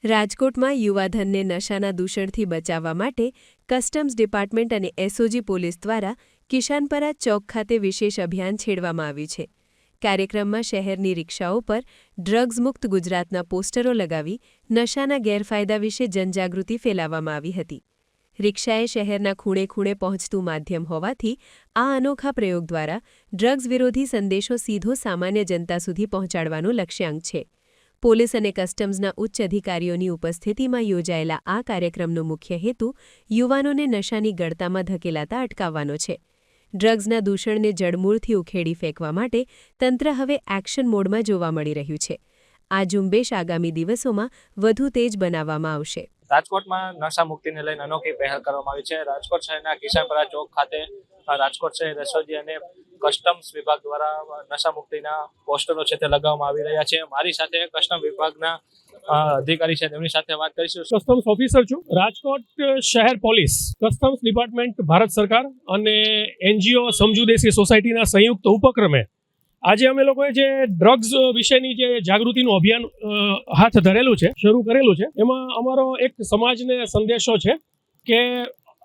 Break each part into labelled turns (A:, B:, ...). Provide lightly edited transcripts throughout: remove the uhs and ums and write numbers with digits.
A: રાજકોટમાં યુવાધનને નશાના દૂષણથી બચાવવા માટે કસ્ટમ્સ ડિપાર્ટમેન્ટ અને એસઓજી પોલીસ દ્વારા કિશાનપરા ચોક ખાતે વિશેષ અભિયાન છેડવામાં આવ્યું છે. કાર્યક્રમમાં શહેરની રિક્ષાઓ પર ડ્રગ્સ મુક્ત ગુજરાતના પોસ્ટરો લગાવી નશાના ગેરફાયદા વિશે જનજાગૃતિ ફેલાવવામાં આવી હતી. રિક્ષાએ શહેરના ખૂણે ખૂણે પહોંચતું માધ્યમ હોવાથી આ અનોખા પ્રયોગ દ્વારા ડ્રગ્સ વિરોધી સંદેશો સીધો સામાન્ય જનતા સુધી પહોંચાડવાનો લક્ષ્યાંક છે. પોલીસ અને કસ્ટમ્સના ઉચ્ચ અધિકારીઓની ઉપસ્થિતિમાં યોજાયેલા આ કાર્યક્રમનો મુખ્ય હેતુ યુવાનોને નશાની ગળતામાં ધકેલાતા અટકાવવાનો છે. ડ્રગ્સના દૂષણને જડમૂળથી ઉખેડી ફેંકવા માટે તંત્ર હવે એક્શન મોડમાં જોવા મળી રહ્યું છે. આ ઝુંબેશ આગામી દિવસોમાં વધુ તેજ બનાવવામાં આવશે.
B: રાજકોટમાં નશા મુક્તિને લઈને અનોખી પહેલ કરવામાં આવી છે. રાજકોટ શહેરના કિશાનપરા ચોક ખાતે રાજકોટ શહેર એસઓજી અને કસ્ટમ્સ વિભાગ દ્વારા નશા મુક્તિના પોસ્ટરો છે તે લગાવવામાં આવી રહ્યા છે. મારી સાથે કસ્ટમ વિભાગના અધિકારી છે, તેમની સાથે વાત કરીશું.
C: કસ્ટમ્સ ઓફિસર છું, રાજકોટ શહેર પોલીસ, કસ્ટમ્સ ડિપાર્ટમેન્ટ, ભારત સરકાર અને એનજીઓ સમજુ દેશી સોસાયટીના સંયુક્ત ઉપક્રમે આજે અમે લોકોએ જે ડ્રગ્સ વિશેની જે જાગૃતિનું અભિયાન હાથ ધરેલું છે, શરૂ કરેલું છે, એમાં અમારો એક સમાજને સંદેશો છે કે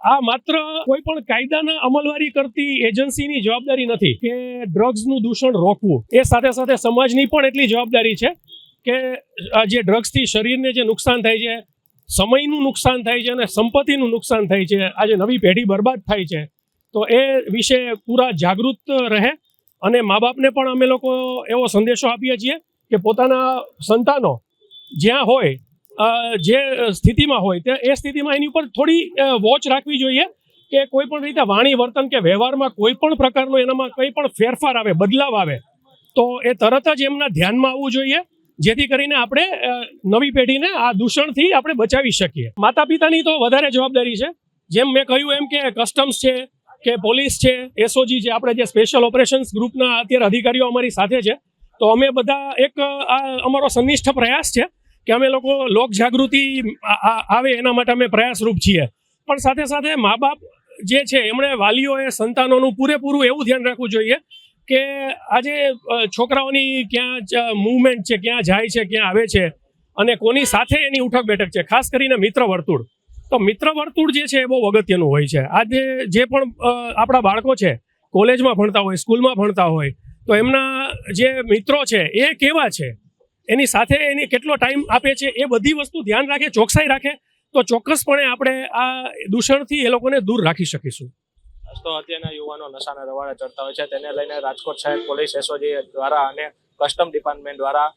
C: આ માત્ર કોઈ પણ કાયદાના અમલવારી કરતી એજન્સીની જવાબદારી નથી કે ડ્રગ્સનું દૂષણ રોકવું. એ સાથે સાથે સમાજની પણ એટલી જવાબદારી છે કે જે ડ્રગ્સથી શરીરને જે નુકસાન થાય છે, સમયનું નુકસાન થાય છે અને સંપત્તિનું નુકસાન થાય છે, આજે નવી પેઢી બરબાદ થાય છે, તો એ વિશે પૂરા જાગૃત રહે. અને મા બાપને પણ અમે લોકો એવો સંદેશો આપીએ છીએ કે પોતાના સંતાનો જ્યાં હોય, જે સ્થિતિમાં હોય, તે એ સ્થિતિમાં એની ઉપર થોડી વોચ રાખવી જોઈએ કે કોઈ પણ રીતે વાણી વર્તન કે વ્યવહારમાં કોઈ પણ પ્રકારનો એનામાં કંઈ પણ ફેરફાર આવે, બદલાવ આવે, તો એ તરત જ એમના ધ્યાનમાં આવવું જોઈએ, જેથી કરીને આપણે નવી પેઢીને આ દૂષણથી આપણે બચાવી શકીએ. માતા પિતાની તો વધારે જવાબદારી છે. જેમ મેં કહ્યું એમ કે કસ્ટમ્સ છે કે પોલીસ છે, એસઓજી છે, આપણે જે સ્પેશિયલ ઓપરેશન્સ ગ્રુપના અત્યારે અધિકારીઓ અમારી સાથે છે, તો અમે બધા એક અમારો સંનિષ્ઠ પ્રયાસ છે કે અમે લોકો લોક જાગૃતિ આવે એના માટે અમે પ્રયાસરૂપ છીએ. પણ સાથે સાથે મા બાપ જે છે એમણે વાલીઓએ સંતાનોનું પૂરેપૂરું એવું ધ્યાન રાખવું જોઈએ કે આજે છોકરાઓની ક્યાં મૂવમેન્ટ છે, ક્યાં જાય છે, ક્યાં આવે છે અને કોની સાથે એની ઉઠક બેઠક છે, ખાસ કરીને મિત્ર વર્તુળ. તો મિત્ર વર્તુળ જે છે એ બહુ અગત્યનું હોય છે. આજે જે પણ આપણા બાળકો છે, કોલેજમાં ભણતા હોય, સ્કૂલમાં ભણતા હોય, તો એમના જે મિત્રો છે એ કેવા છે, એની સાથે એની કેટલો ટાઈમ આપે છે, એ બધી વસ્તુ ધ્યાન રાખે, ચોકસાઈ રાખે, તો ચોક્કસપણે આપણે આ દૂષણથી એ લોકોને દૂર રાખી શકીશું.
B: તો અત્યારના યુવાનો નશાના રવાડે ચડતા હોય છે, તેને લઈને રાજકોટ શહેર પોલીસ, એસઓજી દ્વારા અને કસ્ટમ ડિપાર્ટમેન્ટ દ્વારા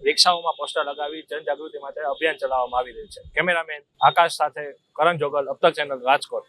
B: રિક્ષાઓમાં પોસ્ટર લગાવી જનજાગૃતિ માટે અભિયાન ચલાવવામાં આવી રહ્યું છે. કેમેરામેન આકાશ સાથે કરણ જોગલ, અબતક ચેનલ, રાજકોટ.